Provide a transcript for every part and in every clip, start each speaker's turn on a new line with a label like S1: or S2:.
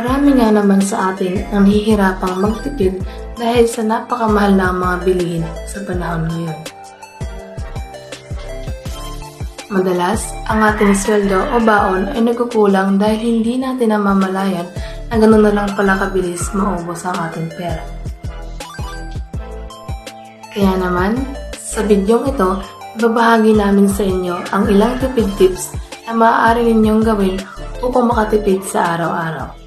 S1: Marami nga naman sa atin ang nahihirapang magtipid dahil sa napakamahal na mga bilihin sa panahon ngayon. Madalas, ang ating sweldo o baon ay nagkukulang dahil hindi natin namamalayan na gano'n na lang pala kabilis maubos ang ating pera. Kaya naman, sa bidyong ito, ibabahagi namin sa inyo ang ilang tipid tips na maaari ninyong gawin upang makatipid sa araw-araw.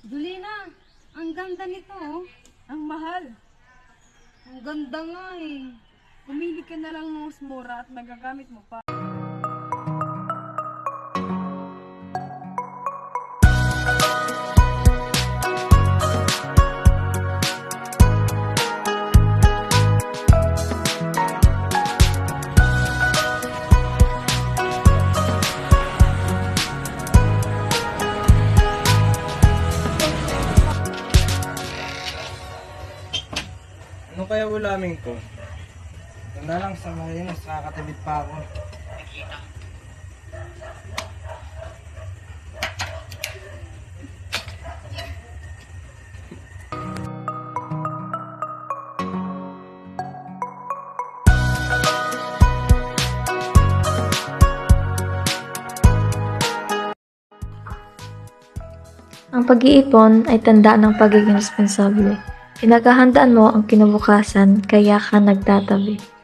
S2: Julina, ang ganda nito oh.
S3: Ang mahal.
S2: Ang ganda nga eh.
S3: Pumili ka na lang ng mas mura at magagamit mo pa.
S4: Ano kaya ulamin ko? Ito na lang sa malinis, nakakatibid pa ako.
S5: Ang pag-iipon ay tanda ng pagiging responsable. Pinaghahandaan mo ang kinabukasan kaya ka nagtatabi.